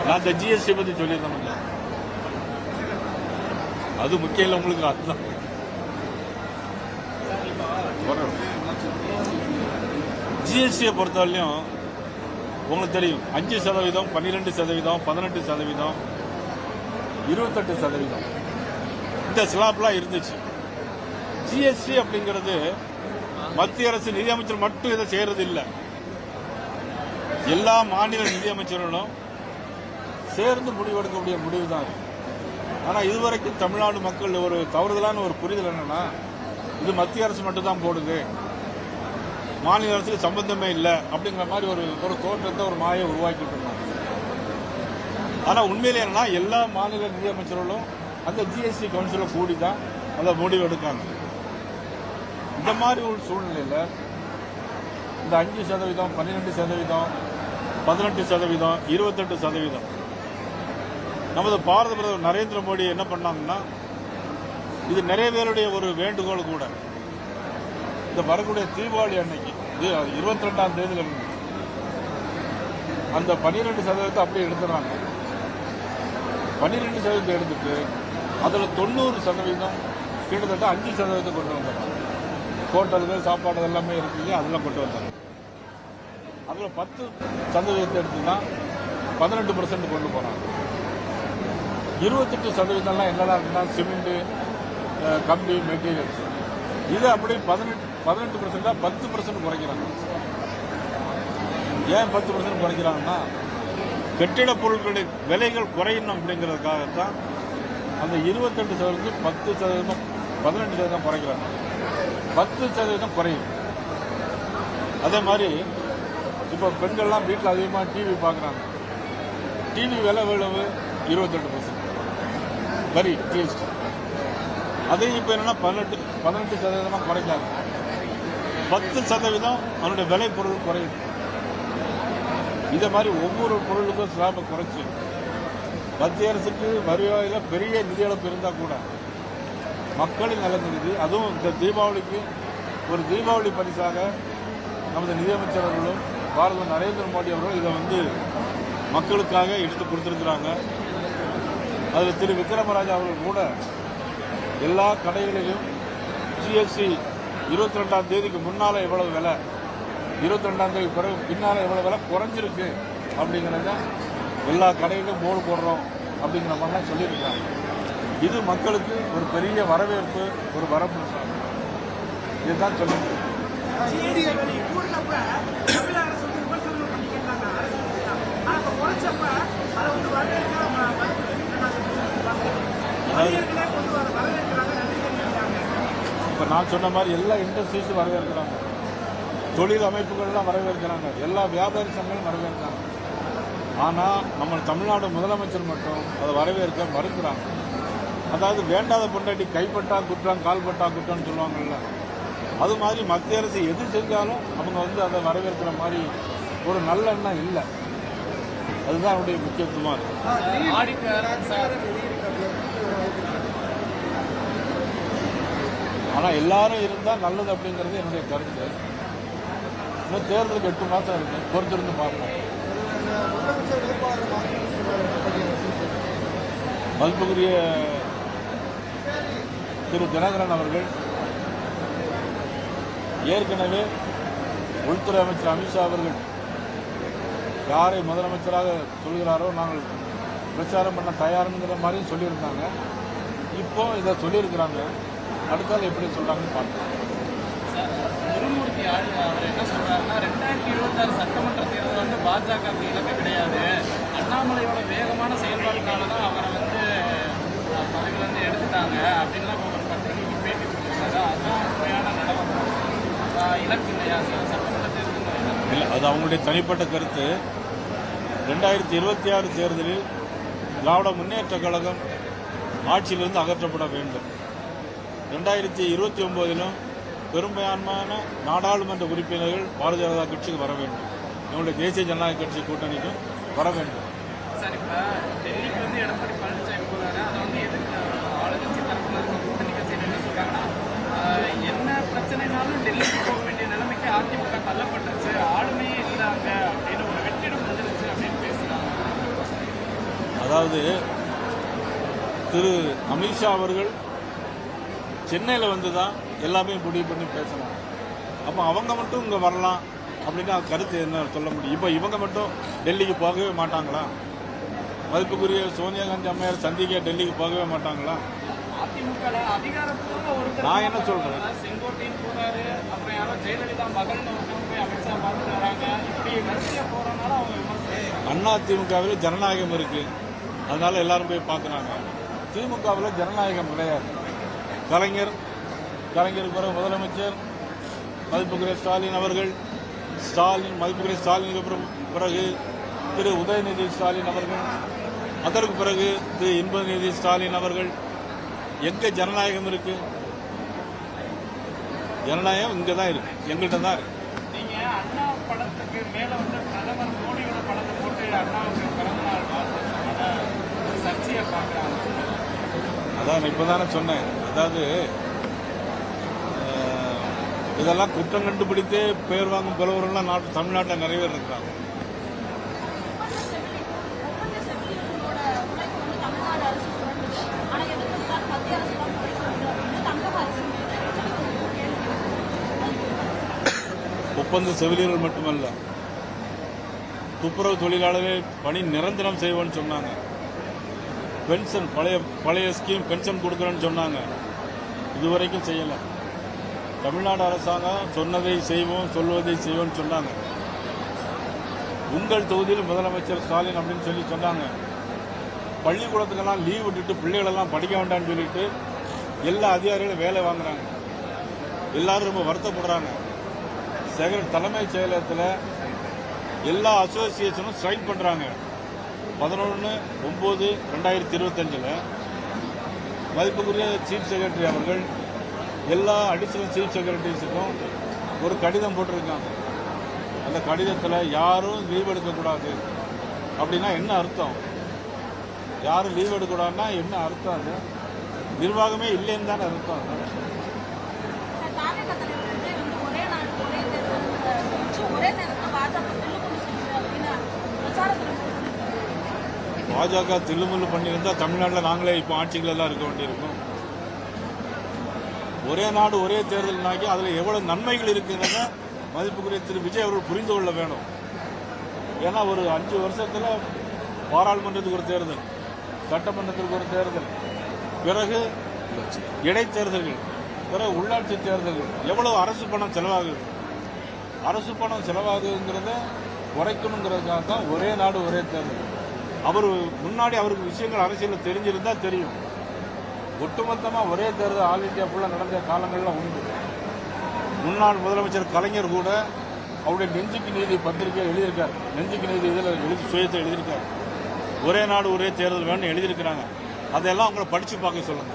நான் இந்த ஜிஎஸ்டி பத்தி சொல்லியிருந்தேன். அது முக்கியம் இல்லை உங்களுக்கு. அதுதான் ஜிஎஸ்டியை பொறுத்தவரையிலும் உங்களுக்கு தெரியும் 5%, 12%, 18%, 28% இந்த ஸ்லாப்லாம் இருந்துச்சு. ஜிஎஸ்டி அப்படிங்கிறது மத்திய அரசு நிதியமைச்சர் மட்டும் இதை செய்யறது இல்லை, எல்லா மாநில நிதியமைச்சர்களும் சேர்ந்து முடிவெடுக்கக்கூடிய முடிவு தான். ஆனால் இதுவரைக்கும் தமிழ்நாடு மக்கள் ஒரு தவறுதலான ஒரு புரிதல் என்னன்னா, இது மத்திய அரசு மட்டும் தான் போடுது, மாநில அரசுக்கு சம்பந்தமே இல்லை அப்படிங்கிற மாதிரி ஒரு தோற்றத்தை ஒரு மாயை உருவாக்கிட்டு இருந்தாங்க. ஆனால் உண்மையிலே என்னன்னா, எல்லா மாநில நிதியமைச்சர்களும் அந்த ஜிஎஸ்டி கவுன்சிலில் கூடி தான் அதை முடிவு எடுக்காங்க. இந்த மாதிரி ஒரு சூழ்நிலையில் இந்த 5%, 12%, 18%, 28% நமது பாரத பிரதமர் நரேந்திர மோடி என்ன பண்ணாங்கன்னா, இது நிறைய பேருடைய ஒரு வேண்டுகோள் கூட. இந்த வரக்கூடிய தீபாவளி அன்னைக்கு 22ஆம் தேதியில இருந்து அந்த 12% அப்படியே எடுத்துறாங்க. 12% எடுத்துட்டு அதுல 90% கிட்டத்தட்ட 5% கொண்டு வந்தாங்க. ஹோட்டல்கள் சாப்பாடு எல்லாமே இருக்கு, அதெல்லாம் கொண்டு வந்தாங்க. அதுல 10% எடுத்துன்னா 18% கொண்டு போறாங்க. 28% என்னெல்லாம் இருக்குன்னா சிமெண்ட், கம்பி, மெட்டீரியல்ஸ், இது அப்படி 18% 10% குறைக்கிறாங்க. ஏன் 10% குறைக்கிறாங்கன்னா, கட்டிட பொருட்களின் விலைகள் குறையணும் அப்படிங்கிறதுக்காகத்தான் அந்த 28% 10%, 18% குறைக்கிறாங்க. 10% குறையும். அதே மாதிரி இப்போ பெண்கள்லாம் வீட்டில் அதிகமாக டிவி பார்க்குறாங்க. டிவி விலை எவ்வளவு? 28% வரி ஜிஎஸ்டி. அதையும் இப்போ என்னன்னா 18% குறைக்காது. 10% அதனுடைய விலை பொருள் குறையுது. இதே மாதிரி ஒவ்வொரு பொருளுக்கும் ஸ்லாபை குறைச்சு மத்திய அரசுக்கு வருவாயில் பெரிய நிதி இழப்பு இருந்தால் கூட மக்களின் நலன் நிதி, அதுவும் இந்த தீபாவளிக்கு ஒரு தீபாவளி பரிசாக நமது நிதியமைச்சர் அவர்களும் பாரத நரேந்திர மோடி அவர்களும் இதை மக்களுக்காக எடுத்து கொடுத்திருக்கிறாங்க. அதில் திரு விக்ரமராஜா அவர்கள் கூட எல்லா கடைகளிலும் ஜிஎஸ்டி 22ஆம் தேதிக்கு முன்னால எவ்வளவு விலை, 22ஆம் தேதி பிறகு பின்னால எவ்வளவு விலை குறைஞ்சிருக்கு அப்படிங்கிறத எல்லா கடைகளிலும் போர்டு போடுறோம் அப்படிங்கிற மாதிரிலாம் சொல்லியிருக்காங்க. இது மக்களுக்கு ஒரு பெரிய வரவேற்பு, ஒரு வரப்பு. இதுதான் சொல்லிட்டு இப்ப நான் சொன்ன மாதிரி எல்லா இண்டஸ்ட்ரீஸும் வரவேற்கிறாங்க, தொழில் அமைப்புகள்லாம் வரவேற்கிறாங்க, எல்லா வியாபாரி சங்கங்களும் வரவேற்கிறாங்க. ஆனா நம்ம தமிழ்நாடு முதலமைச்சர் மட்டும் அதை வரவேற்க மறுக்கிறாங்க. அதாவது வேண்டாத பொண்டாட்டி கைப்பட்டா குற்றம், கால்பட்டா குற்றம்னு சொல்லுவாங்கல்ல, அது மாதிரி மத்திய அரசு எது செஞ்சாலும் அவங்க அதை வரவேற்கிற மாதிரி ஒரு நல்ல எண்ணம் இல்லை. அதுதான் அவருடைய முக்கியத்துவமா இருக்கு. ஆனா எல்லாரும் இருந்தா நல்லது அப்படிங்கிறது என்னுடைய கருத்து. இன்னும் தேர்தலுக்கு 8 மாசம் இருக்கு, பொறுத்திருந்து பார்ப்போம். மதிப்புக்குரிய திரு தினகரன் அவர்கள் ஏற்கனவே உள்துறை அமைச்சர் அமித்ஷா அவர்கள் யாரை முதலமைச்சராக சொல்கிறாரோ நாங்கள் பிரச்சாரம் பண்ண தயாருங்கிற மாதிரியும் சொல்லியிருந்தாங்க. இப்போ இதை சொல்லியிருக்கிறாங்க. அடுத்தால் எப்படி சொல்றாங்கன்னு பார்க்கலாம். திருமூர்த்தி அவர் என்ன சொல்றாருன்னா, 2026 சட்டமன்ற தேர்தல் பாஜக இலக்கு கிடையாது, அண்ணாமலையோட வேகமான செயல்பாடுனால தான் அவரை பதவியிலிருந்து எடுத்துட்டாங்க அப்படின்லாம் ஒரு பத்திரிகைக்கு பேட்டி கொடுத்துருக்காரு. அதுதான் உண்மையான நடவடிக்கை, இலக்கு இல்லையா சட்டமன்ற தேர்தல் இல்லை. அது அவங்களுடைய தனிப்பட்ட கருத்து. 2026 தேர்தலில் திராவிட முன்னேற்ற கழகம் ஆட்சியிலிருந்து அகற்றப்பட வேண்டும். 2029 பெரும்பான்மையான நாடாளுமன்ற உறுப்பினர்கள் பாரதிய ஜனதா கட்சிக்கு வர வேண்டும். நம்முடைய தேசிய ஜனநாயக கட்சி கூட்டணிக்கும் வர வேண்டும். சார், இப்போ டெல்லிக்கு எடப்பாடி பழனிசாமி போறாரு, அதை ஆளுங்கட்சி தரப்புல இருக்க கூட்டணி கட்சியில் என்ன சொல்றாங்கன்னா, என்ன பிரச்சனைனாலும் டெல்லிக்கு போக வேண்டிய நிலைமைக்கு அதிமுக தள்ளப்பட்டு அதாவது திரு அமித்ஷா அவர்கள் சென்னையில் வந்து தான் எல்லாமே முடிவு பண்ணி பேசணும். அப்போ அவங்க மட்டும் இங்கே வரலாம் அப்படின்னு கருத்து என்ன சொல்ல முடியும்? இப்போ இவங்க மட்டும் டெல்லிக்கு போகவே மாட்டாங்களா? மதிப்புக்குரிய சோனியா காந்தி அம்மையார் சந்திக்க டெல்லிக்கு போகவே மாட்டாங்களா? நான் என்ன சொல்றேன், செங்கோட்டையும் போறாரு, அப்புறம் யாரோ ஜெயலலிதா மகள்னு போய் அமித்ஷா பார்த்துட்டு வராங்க. இப்படி வரிசையா போறதுனால அவங்க விமர்சனம். அதிமுகவில் ஜனநாயகம் இருக்கு, அதனால எல்லாரும் போய் பார்க்குறாங்க. திமுகவில் ஜனநாயகம் கிடையாது. கலைஞருக்கு பிறகு முதலமைச்சர் மதிப்புக்குரிய ஸ்டாலின் அவர்கள், மதிப்புக்குரிய ஸ்டாலினுக்கு பிறகு திரு உதயநிதி ஸ்டாலின் அவர்கள், அதற்கு பிறகு திரு இன்பநிதி ஸ்டாலின் அவர்கள். எங்க ஜனநாயகம் இருக்கு? ஜனநாயகம் இங்க தான் இருக்கு, எங்கள்கிட்ட தான் இருக்கு. நீங்க அண்ணா படத்துக்கு மேல வந்து பிரதமர் மோடியோட படத்தை போட்டு அண்ணாவுக்கு பிறந்தநாள் சர்ச்சையை பார்க்கறாங்க. அதான் இப்பதானே சொன்னேன். அதாவது இதெல்லாம் குற்றம் கண்டுபிடித்தே பேர் வாங்கும் புலவர்கள்லாம் தமிழ்நாட்டில் நிறைய பேர் இருக்கிறாங்க. ஒப்பந்த செவிலியர்கள் மட்டுமல்ல, துப்புரவு தொழிலாளர்கள் பணி நிரந்தரம் செய்வோன்னு சொன்னாங்க. பென்ஷன் பழைய ஸ்கீம் பென்ஷன் கொடுக்குறேன்னு சொன்னாங்க, இதுவரைக்கும் செய்யலை. தமிழ்நாடு அரசாங்கம் சொன்னதை செய்வோம், சொல்வதை செய்வோம்னு சொன்னாங்க. உங்கள் தொகுதியில் முதலமைச்சர் ஸ்டாலின் அப்படின்னு சொன்னாங்க. பள்ளிக்கூடத்துக்கெல்லாம் லீவ் விட்டுட்டு பிள்ளைகளெல்லாம் படிக்க வேண்டாம்னு சொல்லிட்டு எல்லா அதிகாரிகளும் வேலை வாங்குறாங்க. எல்லாரும் ரொம்ப வருத்தப்படுறாங்க. தலைமைச் செயலகத்தில் எல்லா அசோசியேஷனும் ஸ்ட்ரைக் பண்ணுறாங்க. 11/9/2025 மதிப்புக்குரிய சீஃப் செக்ரட்டரி அவர்கள் எல்லா அடிஷனல் சீஃப் செக்ரட்டரிஸுக்கும் ஒரு கடிதம் போட்டிருக்காங்க. அந்த கடிதத்தில் யாரும் லீவ் எடுக்கக்கூடாது அப்படின்னா என்ன அர்த்தம்? யாரும் லீவ் எடுக்கக்கூடாதுன்னா என்ன அர்த்தம்? அது நிர்வாகமே இல்லைன்னு தானே அர்த்தம். பாஜக தில்லுமுள்ளு பண்ணியிருந்தா தமிழ்நாட்டில் நாங்களே இப்போ ஆட்சிகள் எல்லாம் இருக்க வேண்டியிருக்கும். ஒரே நாடு ஒரே தேர்தல்னாக்கி அதில் எவ்வளவு நன்மைகள் இருக்குதுன்னு மதிப்புக்குரிய திரு விஜய் அவர்கள் புரிந்து கொள்ள வேணும். ஏன்னா ஒரு 5 வருஷத்துல பாராளுமன்றத்துக்கு ஒரு தேர்தல், சட்டமன்றத்திற்கு ஒரு தேர்தல், பிறகு இடைத்தேர்தல்கள், பிறகு உள்ளாட்சி தேர்தல்கள், எவ்வளவு அரசு பணம் செலவாகுது. அரசு பணம் செலவாகுங்கிறத குறைக்கணுங்கிறதுக்காக தான் ஒரே நாடு ஒரே தேர்தல். அவர் முன்னாடி அவருக்கு விஷயங்கள் அரசியலில் தெரிஞ்சிருந்தா தெரியும். ஒட்டுமொத்தமாக ஒரே தேர்தல் ஆல் இண்டியா ஃபுல்லாக நடந்த காலங்கள்லாம் உண்டு. முன்னாள் முதலமைச்சர் கலைஞர் கூட அவருடைய நெஞ்சுக்கு நீதி பத்திரிகை எழுதியிருக்காரு. நெஞ்சுக்கு நீதி இதில் சுயத்தை எழுதியிருக்காரு. ஒரே நாடு ஒரே தேர்தல் வேணும்னு எழுதியிருக்கிறாங்க. அதெல்லாம் அவங்கள படித்து பார்க்க சொல்லுங்க.